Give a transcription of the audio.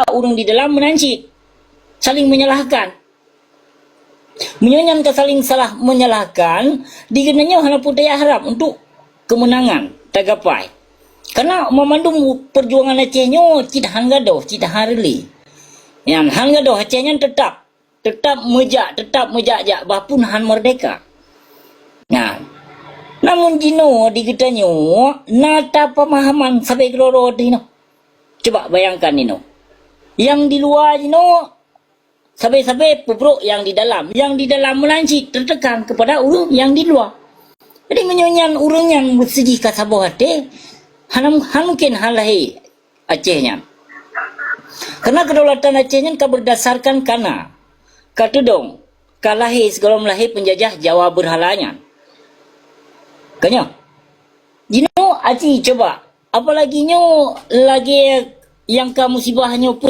orang di dalam menancik, saling menyalahkan. Menyanyikan saling salah menyalahkan, digenanya hanya budaya harap untuk kemenangan tagapai. Karena memandung perjuangan Acehnya tidak hanggadoh, tidak harili. Yang hanggadoh Acehnya tetap mejak bahpun han merdeka. Nah, namun jino di kitanya nata pemahaman sampai keloro dino. Coba bayangkan Nino. Yang di luar Nino, sampai pubruk yang di dalam melancik tertekan kepada orang yang di luar. Jadi menyanyian orang yang bersedih kata hati, mungkin halahi Acehnya. Karena kedaulatan Acehnya berdasarkan karena kata dong, kalahi segala melahi penjajah Jawa berhalanya. Kanya, jino aci coba. Apalagi nyo lagi yang kamu musibahnya pun